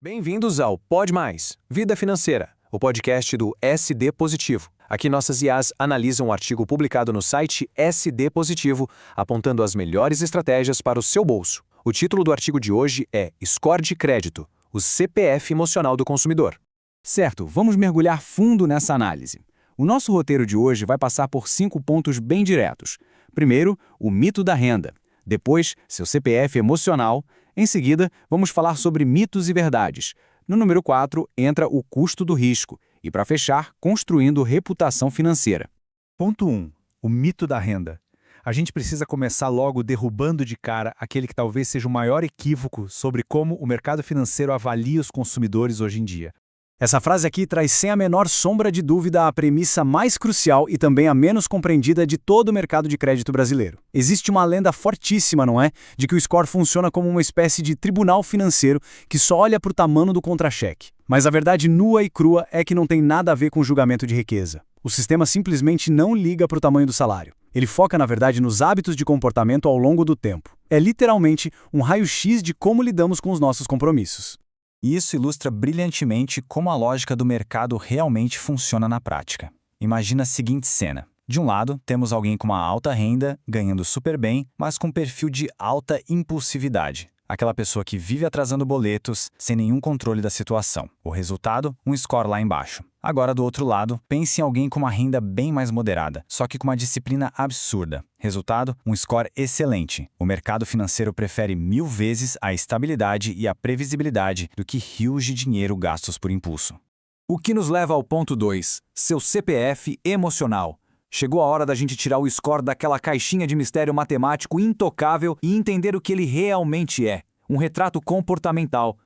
Bem-vindos ao Pod Mais, Vida Financeira, o podcast do SD Positivo. Aqui nossas IAs analisam um artigo publicado no site SD Positivo, apontando as melhores estratégias para o seu bolso. O título do artigo de hoje é Score de Crédito, o CPF emocional do consumidor. Certo, vamos mergulhar fundo nessa análise. O nosso roteiro de hoje vai passar por 5 pontos bem diretos. Primeiro, o mito da renda. Depois, seu CPF emocional. Em seguida, vamos falar sobre mitos e verdades. No número 4, entra o custo do risco. E para fechar, construindo reputação financeira. Ponto 1. O mito da renda. A gente precisa começar logo derrubando de cara aquele que talvez seja o maior equívoco sobre como o mercado financeiro avalia os consumidores hoje em dia. Essa frase aqui traz sem a menor sombra de dúvida a premissa mais crucial e também a menos compreendida de todo o mercado de crédito brasileiro. Existe uma lenda fortíssima, não é? De que o score funciona como uma espécie de tribunal financeiro que só olha para o tamanho do contra-cheque. Mas a verdade nua e crua é que não tem nada a ver com julgamento de riqueza. O sistema simplesmente não liga para o tamanho do salário. Ele foca, na verdade, nos hábitos de comportamento ao longo do tempo. É literalmente um raio-x de como lidamos com os nossos compromissos. E isso ilustra brilhantemente como a lógica do mercado realmente funciona na prática. Imagina a seguinte cena. De um lado, temos alguém com uma alta renda, ganhando super bem, mas com perfil de alta impulsividade. Aquela pessoa que vive atrasando boletos, sem nenhum controle da situação. O resultado? Um score lá embaixo. Agora, do outro lado, pense em alguém com uma renda bem mais moderada, só que com uma disciplina absurda. Resultado? Um score excelente. O mercado financeiro prefere 1000 vezes a estabilidade e a previsibilidade do que rios de dinheiro gastos por impulso. O que nos leva ao ponto 2, seu CPF emocional. Chegou a hora da gente tirar o score daquela caixinha de mistério matemático intocável e entender o que ele realmente é, um retrato comportamental.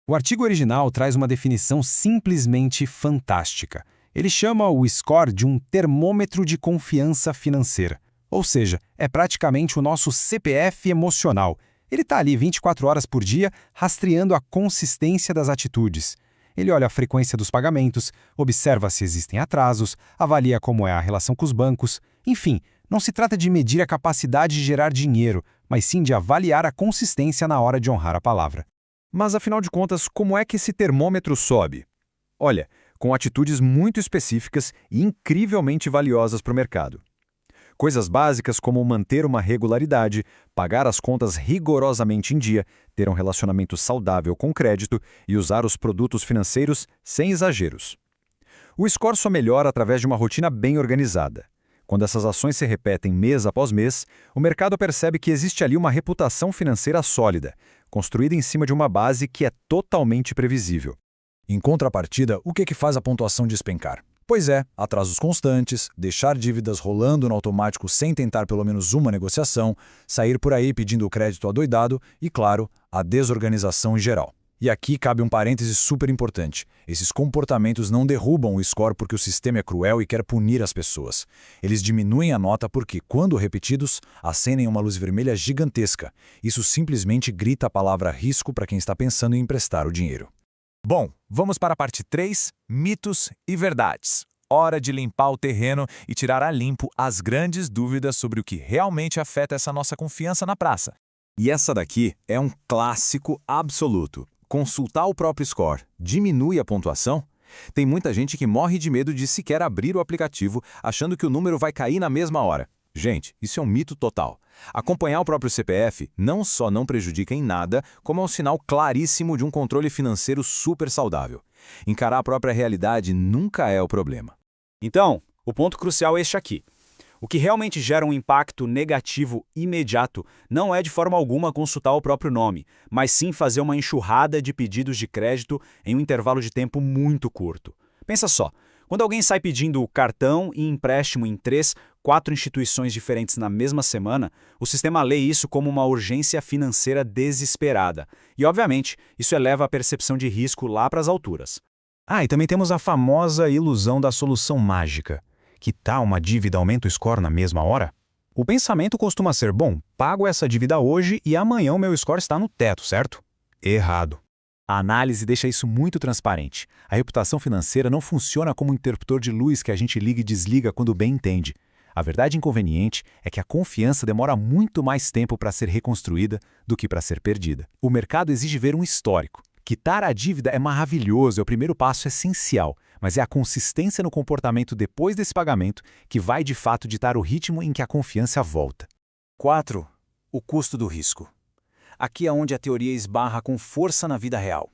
O artigo original traz uma definição simplesmente fantástica. Ele chama o score de um termômetro de confiança financeira. Ou seja, é praticamente o nosso CPF emocional. Ele está ali 24 horas por dia, rastreando a consistência das atitudes. Ele olha a frequência dos pagamentos, observa se existem atrasos, avalia como é a relação com os bancos. Enfim, não se trata de medir a capacidade de gerar dinheiro, mas sim de avaliar a consistência na hora de honrar a palavra. Mas, afinal de contas, como é que esse termômetro sobe? Olha, com atitudes muito específicas e incrivelmente valiosas para o mercado. Coisas básicas como manter uma regularidade, pagar as contas rigorosamente em dia, ter um relacionamento saudável com crédito e usar os produtos financeiros sem exageros. O score só melhora através de uma rotina bem organizada. Quando essas ações se repetem mês após mês, o mercado percebe que existe ali uma reputação financeira sólida, construída em cima de uma base que é totalmente previsível. Em contrapartida, o que faz a pontuação despencar? Pois é, atrasos constantes, deixar dívidas rolando no automático sem tentar pelo menos uma negociação, sair por aí pedindo crédito adoidado e, claro, a desorganização em geral. E aqui cabe um parêntese super importante. Esses comportamentos não derrubam o score porque o sistema é cruel e quer punir as pessoas. Eles diminuem a nota porque, quando repetidos, acendem uma luz vermelha gigantesca. Isso simplesmente grita a palavra risco para quem está pensando em emprestar o dinheiro. Bom, vamos para a parte 3, mitos e verdades. Hora de limpar o terreno e tirar a limpo as grandes dúvidas sobre o que realmente afeta essa nossa confiança na praça. E essa daqui é um clássico absoluto. Consultar o próprio score diminui a pontuação? Tem muita gente que morre de medo de sequer abrir o aplicativo achando que o número vai cair na mesma hora. Gente, isso é um mito total. Acompanhar o próprio CPF não só não prejudica em nada, como é um sinal claríssimo de um controle financeiro super saudável. Encarar a própria realidade nunca é o problema. Então, o ponto crucial é este aqui. O que realmente gera um impacto negativo imediato não é de forma alguma consultar o próprio nome, mas sim fazer uma enxurrada de pedidos de crédito em um intervalo de tempo muito curto. Pensa só, quando alguém sai pedindo cartão e empréstimo em 3, 4 instituições diferentes na mesma semana, o sistema lê isso como uma urgência financeira desesperada. E, obviamente, isso eleva a percepção de risco lá para as alturas. E também temos a famosa ilusão da solução mágica. Que tal uma dívida aumenta o score na mesma hora? O pensamento costuma ser, bom, pago essa dívida hoje e amanhã o meu score está no teto, certo? Errado. A análise deixa isso muito transparente. A reputação financeira não funciona como um interruptor de luz que a gente liga e desliga quando bem entende. A verdade inconveniente é que a confiança demora muito mais tempo para ser reconstruída do que para ser perdida. O mercado exige ver um histórico. Quitar a dívida é maravilhoso, é o primeiro passo essencial, mas é a consistência no comportamento depois desse pagamento que vai de fato ditar o ritmo em que a confiança volta. 4. O custo do risco. Aqui é onde a teoria esbarra com força na vida real.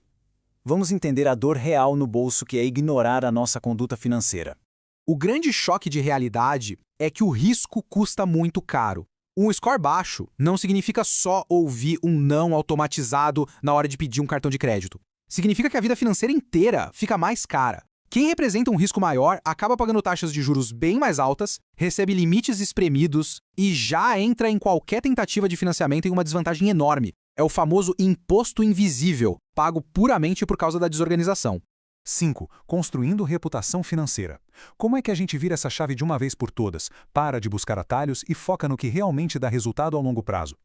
Vamos entender a dor real no bolso que é ignorar a nossa conduta financeira. O grande choque de realidade é que o risco custa muito caro. Um score baixo não significa só ouvir um não automatizado na hora de pedir um cartão de crédito. Significa que a vida financeira inteira fica mais cara. Quem representa um risco maior acaba pagando taxas de juros bem mais altas, recebe limites espremidos e já entra em qualquer tentativa de financiamento em uma desvantagem enorme. É o famoso imposto invisível, pago puramente por causa da desorganização. 5. Construindo reputação financeira. Como é que a gente vira essa chave de uma vez por todas, para de buscar atalhos e foca no que realmente dá resultado ao longo prazo?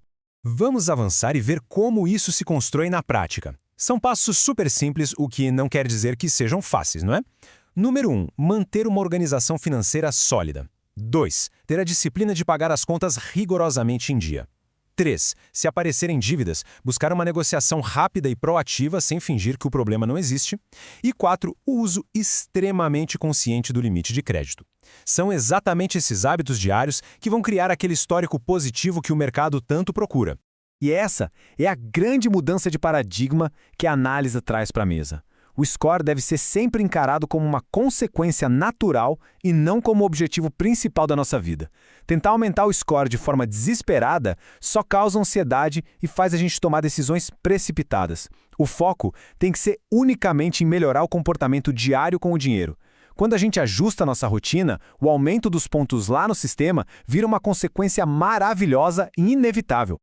Vamos avançar e ver como isso se constrói na prática. São passos super simples, o que não quer dizer que sejam fáceis, não é? Número 1. Manter uma organização financeira sólida. 2. Ter a disciplina de pagar as contas rigorosamente em dia. 3. Se aparecerem dívidas, buscar uma negociação rápida e proativa sem fingir que o problema não existe. E 4. O uso extremamente consciente do limite de crédito. São exatamente esses hábitos diários que vão criar aquele histórico positivo que o mercado tanto procura. E essa é a grande mudança de paradigma que a análise traz para a mesa. O score deve ser sempre encarado como uma consequência natural e não como o objetivo principal da nossa vida. Tentar aumentar o score de forma desesperada só causa ansiedade e faz a gente tomar decisões precipitadas. O foco tem que ser unicamente em melhorar o comportamento diário com o dinheiro. Quando a gente ajusta a nossa rotina, o aumento dos pontos lá no sistema vira uma consequência maravilhosa e inevitável.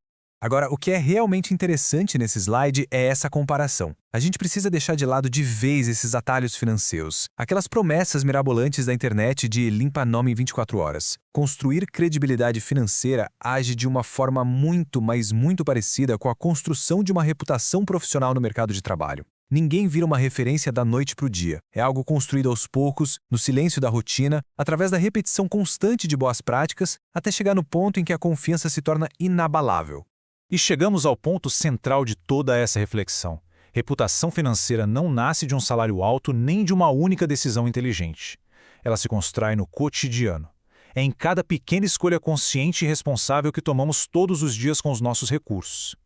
Agora, o que é realmente interessante nesse slide é essa comparação. A gente precisa deixar de lado de vez esses atalhos financeiros, aquelas promessas mirabolantes da internet de limpa nome em 24 horas. Construir credibilidade financeira age de uma forma muito, mas muito parecida com a construção de uma reputação profissional no mercado de trabalho. Ninguém vira uma referência da noite para o dia. É algo construído aos poucos, no silêncio da rotina, através da repetição constante de boas práticas, até chegar no ponto em que a confiança se torna inabalável. E chegamos ao ponto central de toda essa reflexão. Reputação financeira não nasce de um salário alto nem de uma única decisão inteligente. Ela se constrói no cotidiano. É em cada pequena escolha consciente e responsável que tomamos todos os dias com os nossos recursos.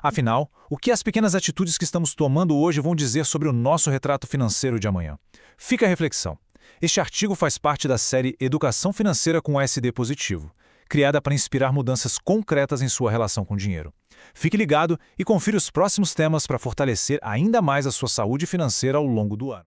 Afinal, o que as pequenas atitudes que estamos tomando hoje vão dizer sobre o nosso retrato financeiro de amanhã? Fica a reflexão. Este artigo faz parte da série Educação Financeira com SD Positivo, criada para inspirar mudanças concretas em sua relação com o dinheiro. Fique ligado e confira os próximos temas para fortalecer ainda mais a sua saúde financeira ao longo do ano.